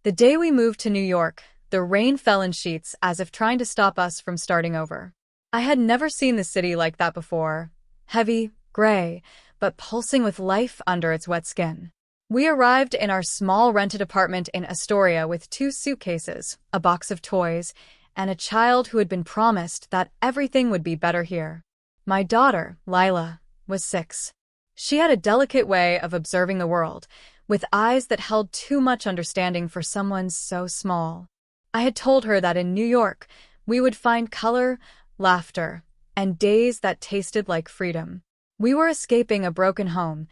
The day we moved to New York, the rain fell in sheets as if trying to stop us from starting over. I had never seen the city like that before. Heavy, gray, but pulsing with life under its wet skin. We arrived in our small rented apartment in Astoria with 2 suitcases, a box of toys, and a child who had been promised that everything would be better here. My daughter, Lila, was 6. She had a delicate way of observing the world, with eyes that held too much understanding for someone so small. I had told her that in New York, we would find color, laughter, and days that tasted like freedom. We were escaping a broken home,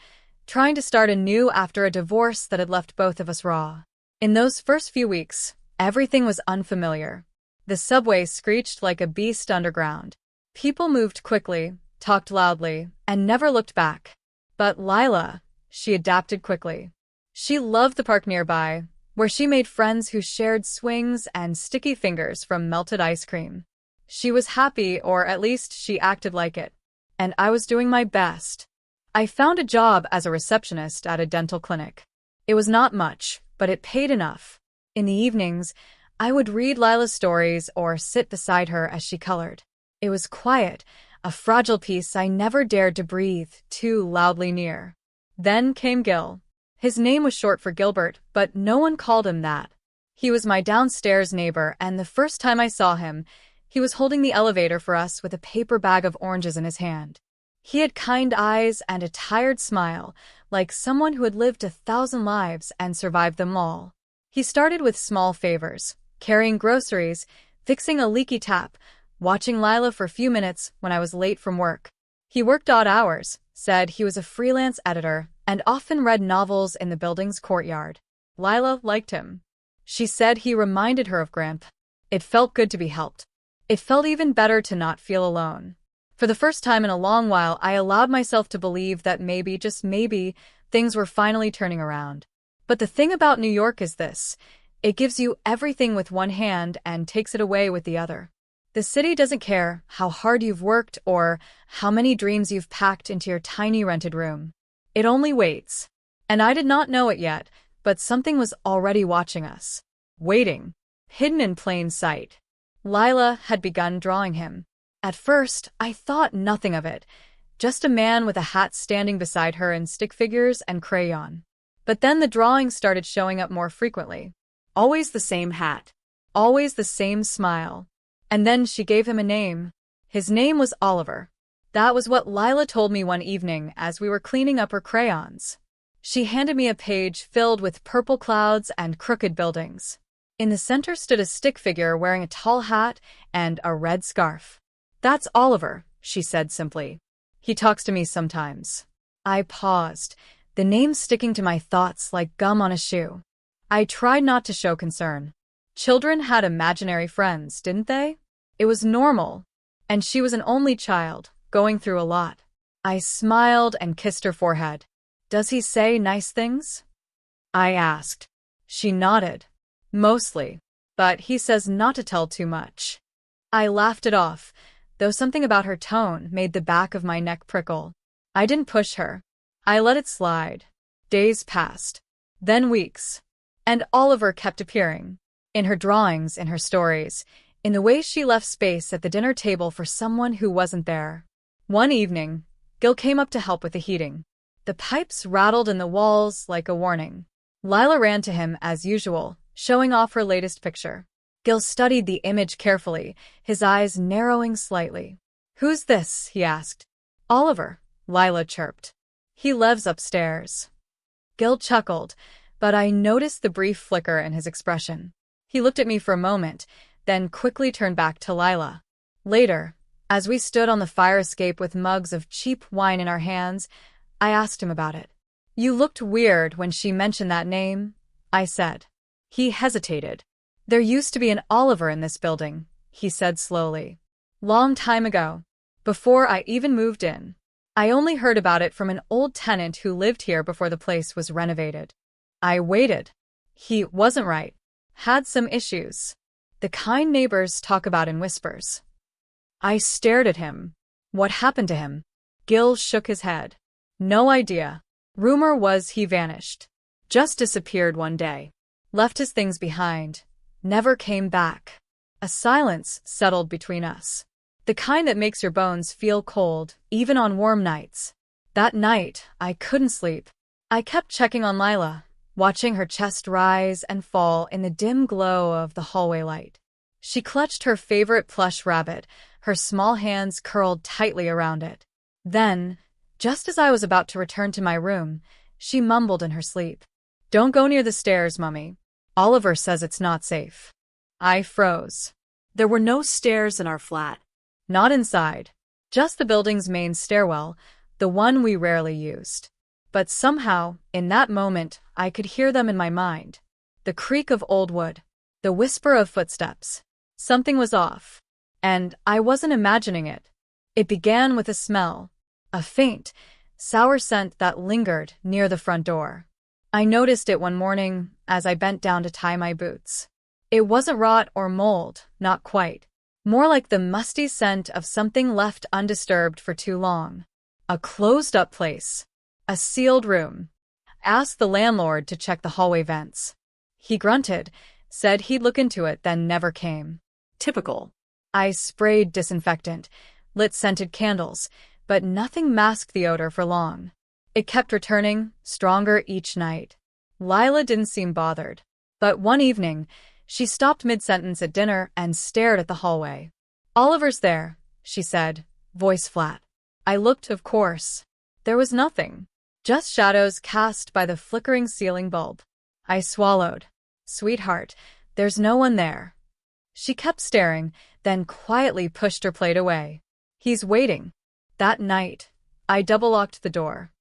trying to start anew after a divorce that had left both of us raw. In those first few weeks, everything was unfamiliar. The subway screeched like a beast underground. People moved quickly, talked loudly, and never looked back. But Lila, she adapted quickly. She loved the park nearby, where she made friends who shared swings and sticky fingers from melted ice cream. She was happy, or at least she acted like it. And I was doing my best. I found a job as a receptionist at a dental clinic. It was not much, but it paid enough. In the evenings, I would read Lila's stories or sit beside her as she colored. It was quiet, a fragile peace I never dared to breathe too loudly near. Then came Gil. His name was short for Gilbert, but no one called him that. He was my downstairs neighbor, and the first time I saw him, he was holding the elevator for us with a paper bag of oranges in his hand. He had kind eyes and a tired smile, like someone who had lived 1,000 lives and survived them all. He started with small favors, carrying groceries, fixing a leaky tap, watching Lila for a few minutes when I was late from work. He worked odd hours, said he was a freelance editor, and often read novels in the building's courtyard. Lila liked him. She said he reminded her of Grandpa. It felt good to be helped. It felt even better to not feel alone. For the first time in a long while, I allowed myself to believe that maybe, just maybe, things were finally turning around. But the thing about New York is this: it gives you everything with one hand and takes it away with the other. The city doesn't care how hard you've worked or how many dreams you've packed into your tiny rented room. It only waits. And I did not know it yet, but something was already watching us. Waiting. Hidden in plain sight. Lila had begun drawing him. At first, I thought nothing of it. Just a man with a hat standing beside her and stick figures and crayon. But then the drawings started showing up more frequently. Always the same hat. Always the same smile. And then she gave him a name. His name was Oliver. That was what Lila told me one evening as we were cleaning up her crayons. She handed me a page filled with purple clouds and crooked buildings. In the center stood a stick figure wearing a tall hat and a red scarf. "That's Oliver," she said simply. "He talks to me sometimes." I paused, the name sticking to my thoughts like gum on a shoe. I tried not to show concern. Children had imaginary friends, didn't they? It was normal. And she was an only child, going through a lot. I smiled and kissed her forehead. "Does he say nice things?" I asked. She nodded. "Mostly. But he says not to tell too much." I laughed it off, though something about her tone made the back of my neck prickle. I didn't push her. I let it slide. Days passed. Then weeks. And Oliver kept appearing. In her drawings, in her stories, in the way she left space at the dinner table for someone who wasn't there. One evening, Gil came up to help with the heating. The pipes rattled in the walls like a warning. Lila ran to him as usual, showing off her latest picture. Gil studied the image carefully, his eyes narrowing slightly. "Who's this?" he asked. "Oliver," Lila chirped. "He lives upstairs." Gil chuckled, but I noticed the brief flicker in his expression. He looked at me for a moment, then quickly turned back to Lila. Later, as we stood on the fire escape with mugs of cheap wine in our hands, I asked him about it. "You looked weird when she mentioned that name," I said. He hesitated. "There used to be an Oliver in this building," he said slowly. "Long time ago. Before I even moved in. I only heard about it from an old tenant who lived here before the place was renovated." I waited. He wasn't right. Had some issues. The kind neighbors talk about in whispers. I stared at him. "What happened to him?" Gil shook his head. "No idea. Rumor was he vanished. Just disappeared one day." left his things behind, never came back. A silence settled between us. The kind that makes your bones feel cold, even on warm nights. That night, I couldn't sleep. I kept checking on Lila, watching her chest rise and fall in the dim glow of the hallway light. She clutched her favorite plush rabbit, her small hands curled tightly around it. Then, just as I was about to return to my room, she mumbled in her sleep. "Don't go near the stairs, Mummy. Oliver says it's not safe." I froze. There were no stairs in our flat. Not inside. Just the building's main stairwell, the one we rarely used. But somehow, in that moment, I could hear them in my mind. The creak of old wood. The whisper of footsteps. Something was off. And I wasn't imagining it. It began with a smell. A faint, sour scent that lingered near the front door. I noticed it one morning as I bent down to tie my boots. It wasn't rot or mold, not quite. More like the musty scent of something left undisturbed for too long. A closed-up place. A sealed room. I asked the landlord to check the hallway vents. He grunted, said he'd look into it, then never came. Typical. I sprayed disinfectant, lit scented candles, but nothing masked the odor for long. It kept returning, stronger each night. Lila didn't seem bothered. But one evening, she stopped mid-sentence at dinner and stared at the hallway. "Oliver's there," she said, voice flat. I looked, of course. There was nothing. Just shadows cast by the flickering ceiling bulb. I swallowed. "Sweetheart, there's no one there." She kept staring, then quietly pushed her plate away. "He's waiting." That night, I double-locked the door.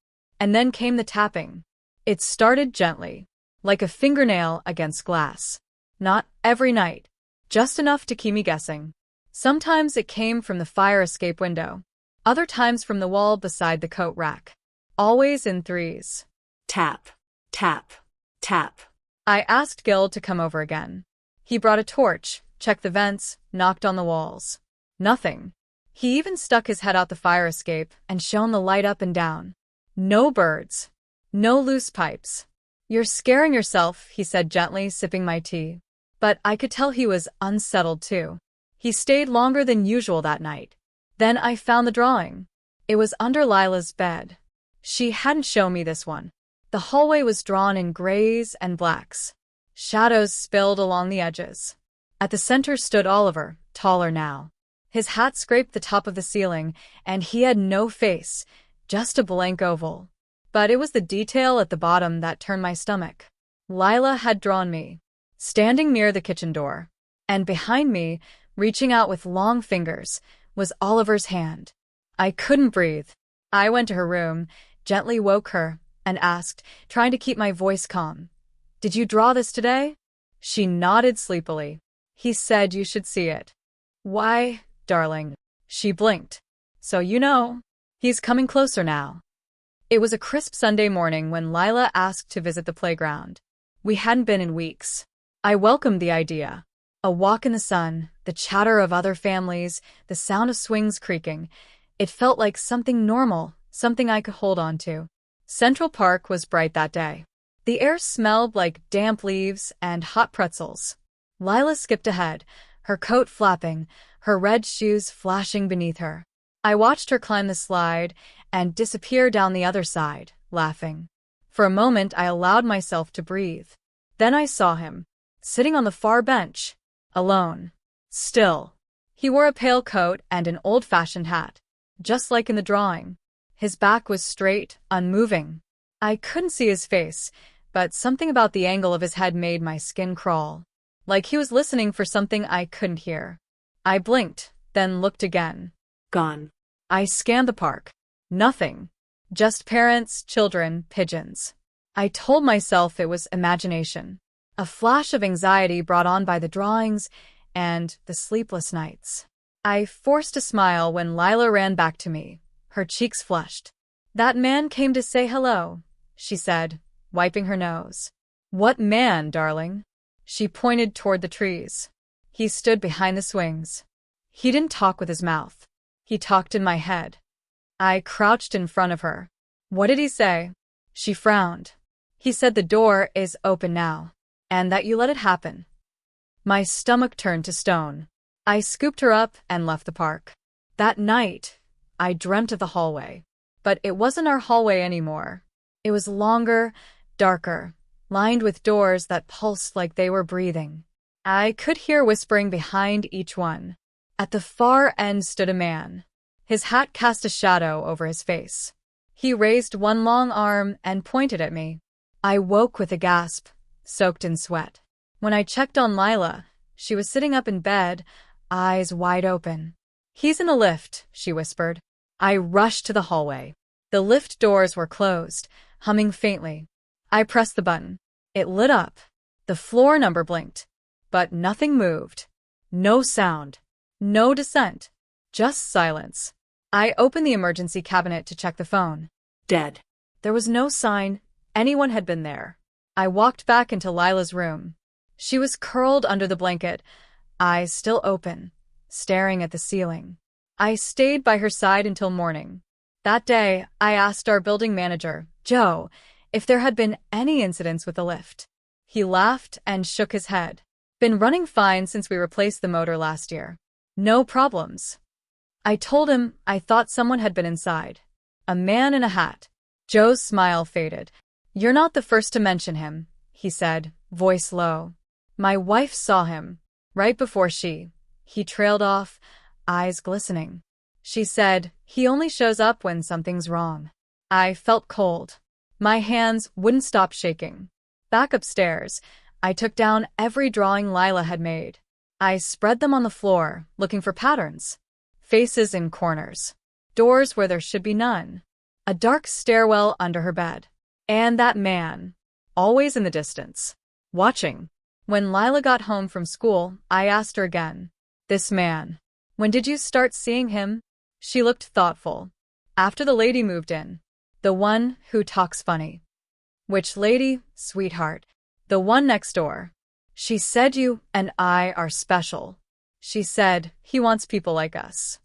And then came the tapping. It started gently, like a fingernail against glass. Not every night, just enough to keep me guessing. Sometimes it came from the fire escape window, other times from the wall beside the coat rack. Always in threes. Tap, tap, tap. I asked Gil to come over again. He brought a torch, checked the vents, knocked on the walls. Nothing. He even stuck his head out the fire escape and shone the light up and down. No birds. No loose pipes. "You're scaring yourself," he said gently, sipping my tea. But I could tell he was unsettled too. He stayed longer than usual that night. Then I found the drawing. It was under Lila's bed. She hadn't shown me this one. The hallway was drawn in grays and blacks. Shadows spilled along the edges. At the center stood Oliver, taller now. His hat scraped the top of the ceiling, and he had no face, just a blank oval. But it was the detail at the bottom that turned my stomach. Lila had drawn me, standing near the kitchen door. And behind me, reaching out with long fingers, was Oliver's hand. I couldn't breathe. I went to her room, gently woke her, and asked, trying to keep my voice calm, "Did you draw this today?" She nodded sleepily. "He said you should see it." "Why, darling?" She blinked. "So you know. He's coming closer now." It was a crisp Sunday morning when Lila asked to visit the playground. We hadn't been in weeks. I welcomed the idea. A walk in the sun, the chatter of other families, the sound of swings creaking. It felt like something normal, something I could hold on to. Central Park was bright that day. The air smelled like damp leaves and hot pretzels. Lila skipped ahead, her coat flapping, her red shoes flashing beneath her. I watched her climb the slide and disappear down the other side, laughing. For a moment, I allowed myself to breathe. Then I saw him, sitting on the far bench, alone, still. He wore a pale coat and an old-fashioned hat, just like in the drawing. His back was straight, unmoving. I couldn't see his face, but something about the angle of his head made my skin crawl, like he was listening for something I couldn't hear. I blinked, then looked again. Gone. I scanned the park. Nothing. Just parents, children, pigeons. I told myself it was imagination. A flash of anxiety brought on by the drawings and the sleepless nights. I forced a smile when Lila ran back to me, her cheeks flushed. "That man came to say hello," she said, wiping her nose. "What man, darling?" She pointed toward the trees. He stood behind the swings. He didn't talk with his mouth. He talked in my head. I crouched in front of her. "What did he say?" She frowned. "He said the door is open now." and that you let it happen. My stomach turned to stone. I scooped her up and left the park. That night, I dreamt of the hallway. But it wasn't our hallway anymore. It was longer, darker, lined with doors that pulsed like they were breathing. I could hear whispering behind each one. At the far end stood a man. His hat cast a shadow over his face. He raised one long arm and pointed at me. I woke with a gasp, soaked in sweat. When I checked on Lila, she was sitting up in bed, eyes wide open. "He's in a lift," she whispered. I rushed to the hallway. The lift doors were closed, humming faintly. I pressed the button. It lit up. The floor number blinked. But nothing moved. No sound. No descent. Just silence. I opened the emergency cabinet to check the phone. Dead. There was no sign anyone had been there. I walked back into Lila's room. She was curled under the blanket, eyes still open, staring at the ceiling. I stayed by her side until morning. That day, I asked our building manager, Joe, if there had been any incidents with the lift. He laughed and shook his head. Been running fine since we replaced the motor last year. No problems. I told him I thought someone had been inside. A man in a hat. Joe's smile faded. "You're not the first to mention him," he said, voice low. "My wife saw him. Right before he trailed off, eyes glistening. She said, he only shows up when something's wrong." I felt cold. My hands wouldn't stop shaking. Back upstairs, I took down every drawing Lila had made. I spread them on the floor, looking for patterns. Faces in corners. Doors where there should be none. A dark stairwell under her bed. And that man, always in the distance, watching. When Lila got home from school, I asked her again. "This man, when did you start seeing him?" She looked thoughtful. "After the lady moved in. The one who talks funny." "Which lady, sweetheart?" "The one next door. She said you and I are special. She said he wants people like us."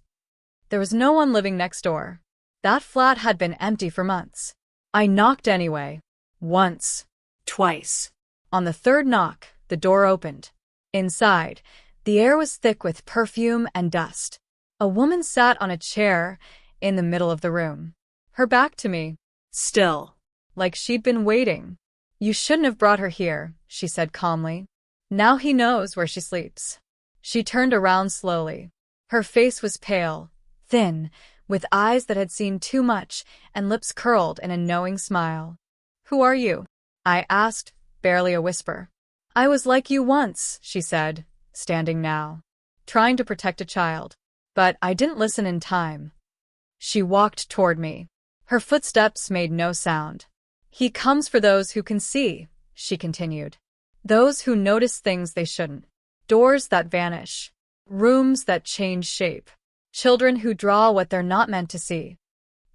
There was no one living next door. That flat had been empty for months. I knocked anyway. Once. Twice. On the third knock, the door opened. Inside, the air was thick with perfume and dust. A woman sat on a chair in the middle of the room. Her back to me. Still. Like she'd been waiting. "You shouldn't have brought her here," she said calmly. "Now he knows where she sleeps." She turned around slowly. Her face was pale, thin, with eyes that had seen too much and lips curled in a knowing smile. "Who are you?" I asked, barely a whisper. "I was like you once," she said, standing now, trying to protect a child. But I didn't listen in time. She walked toward me. Her footsteps made no sound. "He comes for those who can see," she continued. "Those who notice things they shouldn't. Doors that vanish. Rooms that change shape. Children who draw what they're not meant to see."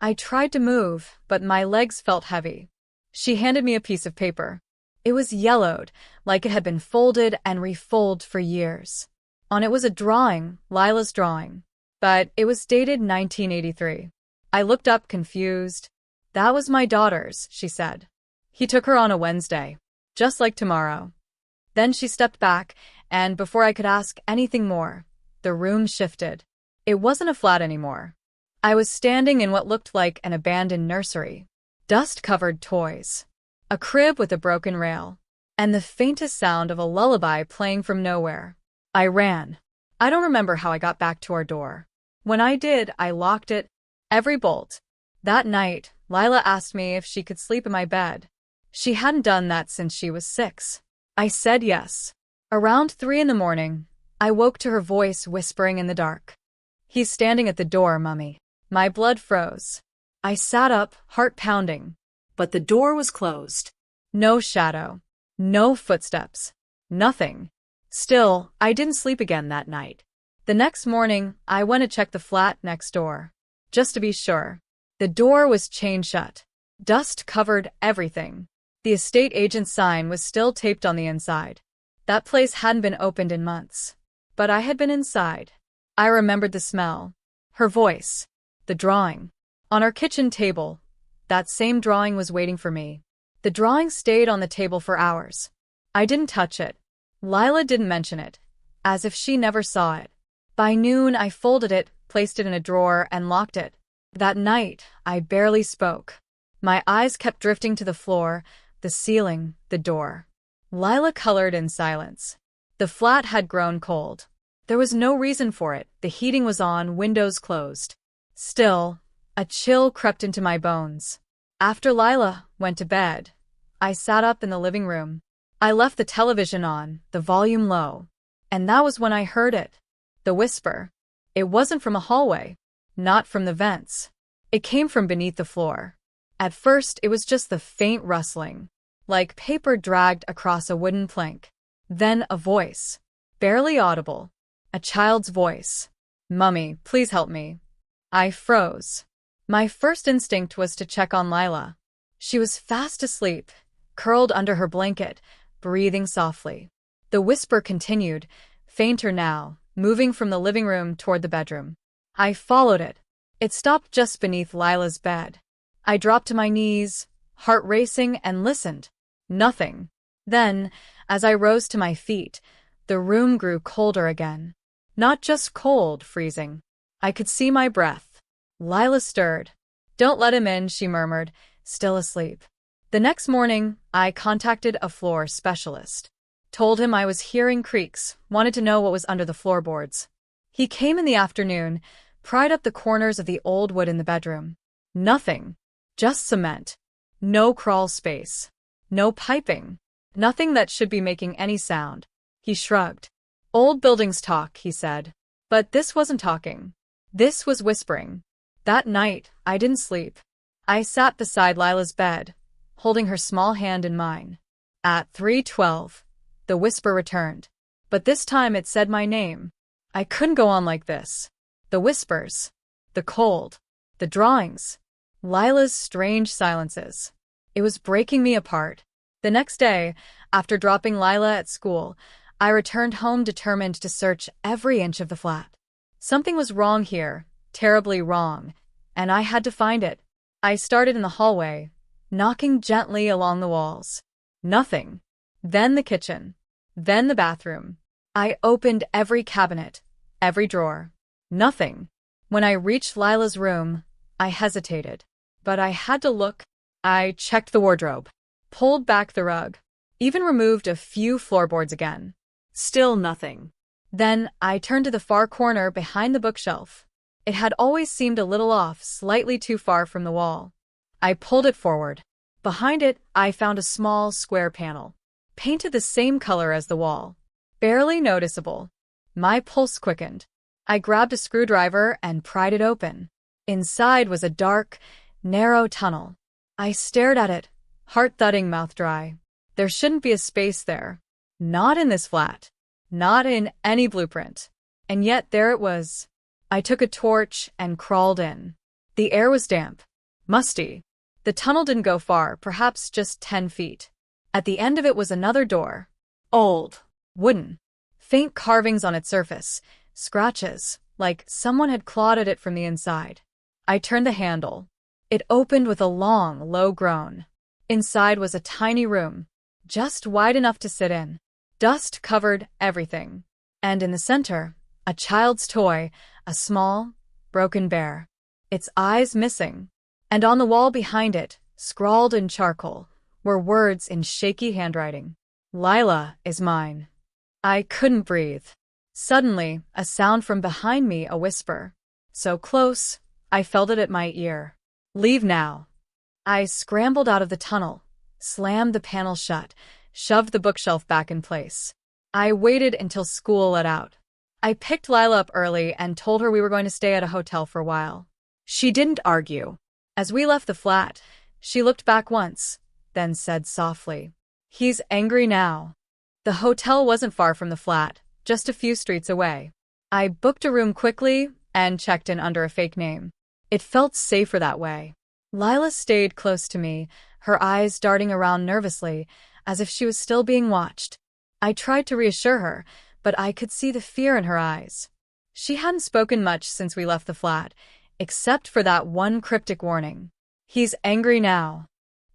I tried to move, but my legs felt heavy. She handed me a piece of paper. It was yellowed, like it had been folded and refolded for years. On it was a drawing, Lila's drawing. But it was dated 1983. I looked up confused. "That was my daughter's," she said. "He took her on a Wednesday. Just like tomorrow." Then she stepped back, and before I could ask anything more, the room shifted. It wasn't a flat anymore. I was standing in what looked like an abandoned nursery. Dust-covered toys. A crib with a broken rail. And the faintest sound of a lullaby playing from nowhere. I ran. I don't remember how I got back to our door. When I did, I locked it, every bolt. That night, Lila asked me if she could sleep in my bed. She hadn't done that since she was 6. I said yes. Around 3 in the morning, I woke to her voice whispering in the dark. "He's standing at the door, Mummy." My blood froze. I sat up, heart pounding. But the door was closed. No shadow. No footsteps. Nothing. Still, I didn't sleep again that night. The next morning, I went to check the flat next door. Just to be sure. The door was chained shut. Dust covered everything. The estate agent's sign was still taped on the inside. That place hadn't been opened in months. But I had been inside. I remembered the smell. Her voice. The drawing. On our kitchen table. That same drawing was waiting for me. The drawing stayed on the table for hours. I didn't touch it. Lila didn't mention it, as if she never saw it. By noon, I folded it, placed it in a drawer, and locked it. That night, I barely spoke. My eyes kept drifting to the floor, the ceiling, the door. Lila colored in silence. The flat had grown cold. There was no reason for it. The heating was on, windows closed. Still, a chill crept into my bones. After Lila went to bed, I sat up in the living room. I left the television on, the volume low. And that was when I heard it. The whisper. It wasn't from a hallway. Not from the vents. It came from beneath the floor. At first, it was just the faint rustling, like paper dragged across a wooden plank. Then a voice. Barely audible. A child's voice. "Mummy, please help me." I froze. My first instinct was to check on Lila. She was fast asleep, curled under her blanket, breathing softly. The whisper continued, fainter now, moving from the living room toward the bedroom. I followed it. It stopped just beneath Lila's bed. I dropped to my knees, heart racing, and listened. Nothing. Then, as I rose to my feet, the room grew colder again. Not just cold, freezing. I could see my breath. Lila stirred. "Don't let him in," she murmured, still asleep. The next morning, I contacted a floor specialist. Told him I was hearing creaks, wanted to know what was under the floorboards. He came in the afternoon, pried up the corners of the old wood in the bedroom. Nothing. Just cement. No crawl space. No piping. Nothing that should be making any sound. He shrugged. "Old buildings talk," he said. But this wasn't talking. This was whispering. That night, I didn't sleep. I sat beside Lila's bed, holding her small hand in mine. At 3:12, the whisper returned. But this time it said my name. I couldn't go on like this. The whispers. The cold. The drawings. Lila's strange silences. It was breaking me apart. The next day, after dropping Lila at school, I returned home determined to search every inch of the flat. Something was wrong here, terribly wrong, and I had to find it. I started in the hallway, knocking gently along the walls. Nothing. Then the kitchen. Then the bathroom. I opened every cabinet, every drawer. Nothing. When I reached Lila's room, I hesitated. But I had to look. I checked the wardrobe, pulled back the rug, even removed a few floorboards again. Still nothing. Then I turned to the far corner behind the bookshelf. It had always seemed a little off, slightly too far from the wall. I pulled it forward. Behind it, I found a small, square panel, painted the same color as the wall. Barely noticeable. My pulse quickened. I grabbed a screwdriver and pried it open. Inside was a dark, narrow tunnel. I stared at it, heart thudding, mouth dry. There shouldn't be a space there. Not in this flat. Not in any blueprint. And yet there it was. I took a torch and crawled in. The air was damp. Musty. The tunnel didn't go far, perhaps just 10 feet. At the end of it was another door. Old. Wooden. Faint carvings on its surface. Scratches, like someone had clawed at it from the inside. I turned the handle. It opened with a long, low groan. Inside was a tiny room, just wide enough to sit in. Dust covered everything. And in the center, a child's toy, a small, broken bear. Its eyes missing. And on the wall behind it, scrawled in charcoal, were words in shaky handwriting. "Lila is mine." I couldn't breathe. Suddenly, a sound from behind me, a whisper. So close, I felt it at my ear. "Leave now." I scrambled out of the tunnel, slammed the panel shut, shoved the bookshelf back in place. I waited until school let out. I picked Lila up early and told her we were going to stay at a hotel for a while. She didn't argue. As we left the flat, she looked back once, then said softly, "He's angry now." The hotel wasn't far from the flat, just a few streets away. I booked a room quickly and checked in under a fake name. It felt safer that way. Lila stayed close to me, her eyes darting around nervously, as if she was still being watched. I tried to reassure her, but I could see the fear in her eyes. She hadn't spoken much since we left the flat, except for that one cryptic warning. "He's angry now."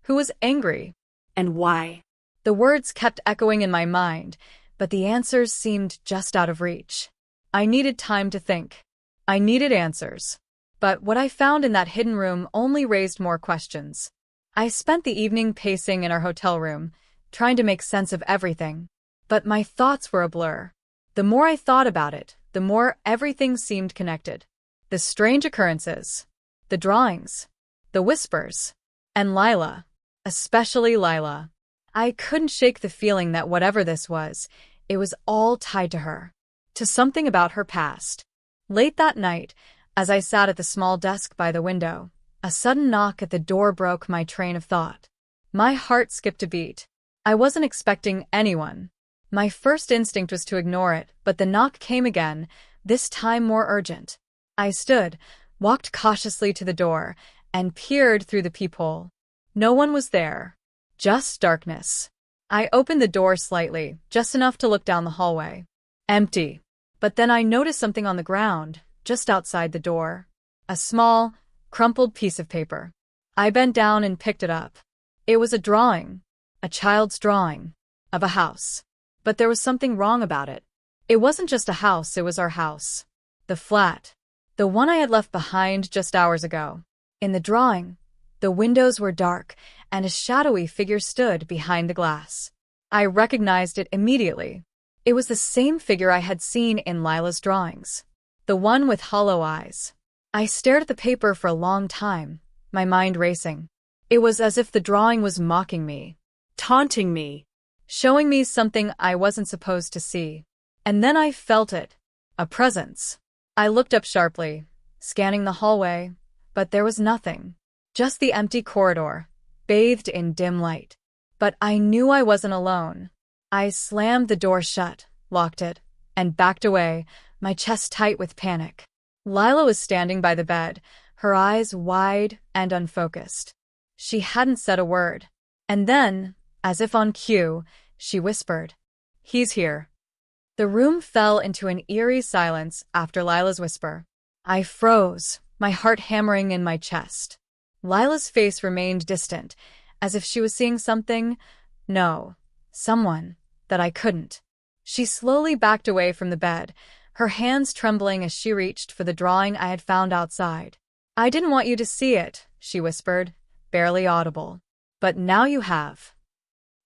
Who was angry? And why? The words kept echoing in my mind, but the answers seemed just out of reach. I needed time to think. I needed answers. But what I found in that hidden room only raised more questions. I spent the evening pacing in our hotel room, trying to make sense of everything. But my thoughts were a blur. The more I thought about it, the more everything seemed connected. The strange occurrences, the drawings, the whispers, and Lila, especially Lila. I couldn't shake the feeling that whatever this was, it was all tied to her, to something about her past. Late that night, as I sat at the small desk by the window, a sudden knock at the door broke my train of thought. My heart skipped a beat. I wasn't expecting anyone. My first instinct was to ignore it, but the knock came again, this time more urgent. I stood, walked cautiously to the door, and peered through the peephole. No one was there. Just darkness. I opened the door slightly, just enough to look down the hallway. Empty. But then I noticed something on the ground, just outside the door. A small, crumpled piece of paper. I bent down and picked it up. It was a drawing. A child's drawing. Of a house. But there was something wrong about it. It wasn't just a house, it was our house. The flat. The one I had left behind just hours ago. In the drawing, the windows were dark, and a shadowy figure stood behind the glass. I recognized it immediately. It was the same figure I had seen in Lila's drawings. The one with hollow eyes. I stared at the paper for a long time, my mind racing. It was as if the drawing was mocking me, taunting me, showing me something I wasn't supposed to see. And then I felt it. A presence. I looked up sharply, scanning the hallway, but there was nothing. Just the empty corridor, bathed in dim light. But I knew I wasn't alone. I slammed the door shut, locked it, and backed away, my chest tight with panic. Lila was standing by the bed, her eyes wide and unfocused. She hadn't said a word. And then, as if on cue, she whispered, "He's here." The room fell into an eerie silence after Lila's whisper. I froze, my heart hammering in my chest. Lila's face remained distant, as if she was seeing something, no, someone, that I couldn't. She slowly backed away from the bed, her hands trembling as she reached for the drawing I had found outside. "I didn't want you to see it," she whispered, barely audible. "But now you have."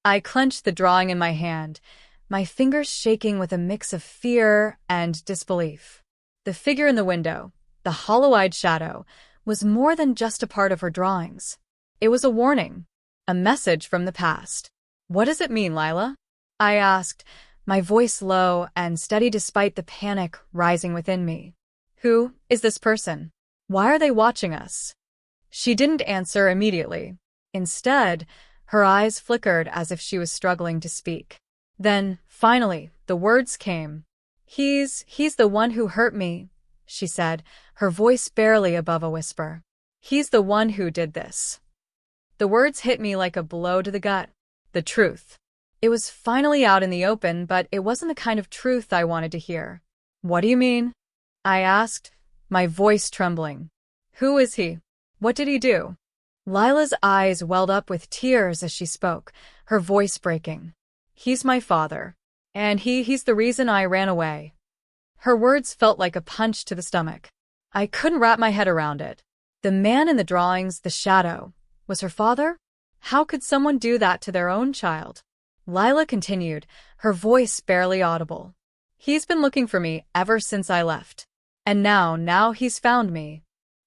I clenched the drawing in my hand, my fingers shaking with a mix of fear and disbelief. The figure in the window, the hollow-eyed shadow, was more than just a part of her drawings. It was a warning, a message from the past. "What does it mean, Lila?" I asked, my voice low and steady despite the panic rising within me. "Who is this person? Why are they watching us?" She didn't answer immediately. Instead, her eyes flickered as if she was struggling to speak. Then, finally, the words came. He's the one who hurt me," she said, her voice barely above a whisper. "He's the one who did this." The words hit me like a blow to the gut. The truth. It was finally out in the open, but it wasn't the kind of truth I wanted to hear. "What do you mean?" I asked, my voice trembling. "Who is he? What did he do?" Lila's eyes welled up with tears as she spoke, her voice breaking. "He's my father. And he's the reason I ran away." Her words felt like a punch to the stomach. I couldn't wrap my head around it. The man in the drawings, the shadow, was her father? How could someone do that to their own child? Lila continued, her voice barely audible. "He's been looking for me ever since I left. And now he's found me."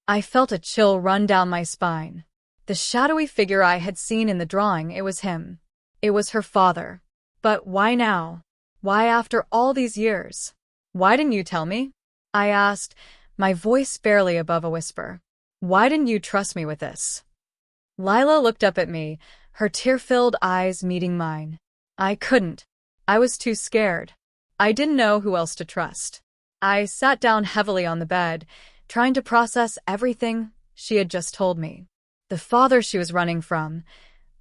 I felt a chill run down my spine. The shadowy figure I had seen in the drawing, it was him. It was her father. But why now? Why after all these years? "Why didn't you tell me?" I asked, my voice barely above a whisper. "Why didn't you trust me with this?" Lila looked up at me, her tear-filled eyes meeting mine. I couldn't. I was too scared. I didn't know who else to trust. I sat down heavily on the bed, trying to process everything she had just told me. The father she was running from,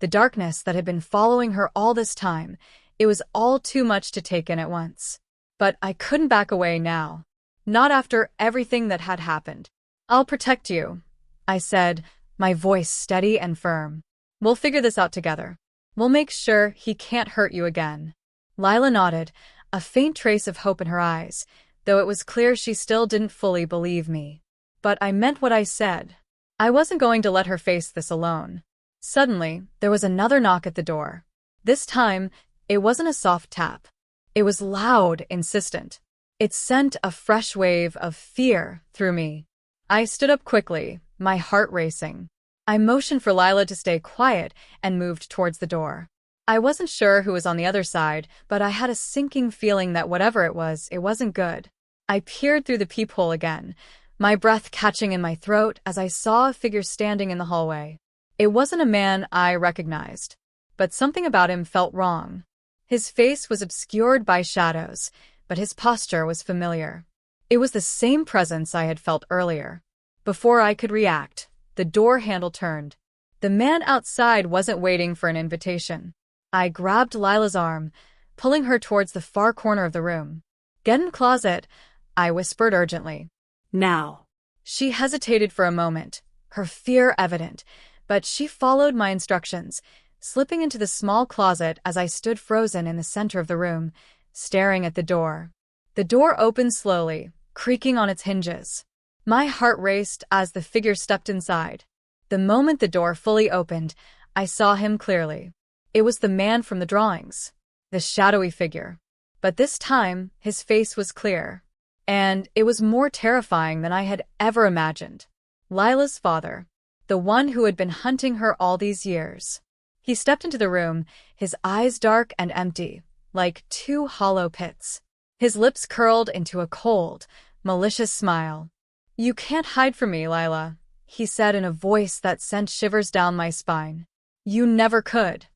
the darkness that had been following her all this time, it was all too much to take in at once. But I couldn't back away now. Not after everything that had happened. "I'll protect you," I said, my voice steady and firm. "We'll figure this out together." We'll make sure he can't hurt you again. Lila nodded, a faint trace of hope in her eyes, though it was clear she still didn't fully believe me. But I meant what I said. I wasn't going to let her face this alone. Suddenly, there was another knock at the door. This time, it wasn't a soft tap. It was loud, insistent. It sent a fresh wave of fear through me. I stood up quickly, my heart racing. I motioned for Lila to stay quiet and moved towards the door. I wasn't sure who was on the other side, but I had a sinking feeling that whatever it wasn't good. I peered through the peephole again, my breath catching in my throat as I saw a figure standing in the hallway. It wasn't a man I recognized, but something about him felt wrong. His face was obscured by shadows, but his posture was familiar. It was the same presence I had felt earlier. Before I could react, the door handle turned. The man outside wasn't waiting for an invitation. I grabbed Lila's arm, pulling her towards the far corner of the room. "Get in the closet," I whispered urgently. Now. She hesitated for a moment, her fear evident, but she followed my instructions, slipping into the small closet as I stood frozen in the center of the room, staring at the door. The door opened slowly, creaking on its hinges. My heart raced as the figure stepped inside. The moment the door fully opened, I saw him clearly. It was the man from the drawings, the shadowy figure. But this time, his face was clear. And it was more terrifying than I had ever imagined. Lila's father, the one who had been hunting her all these years. He stepped into the room, his eyes dark and empty, like two hollow pits. His lips curled into a cold, malicious smile. "You can't hide from me, Lila," he said in a voice that sent shivers down my spine. "You never could."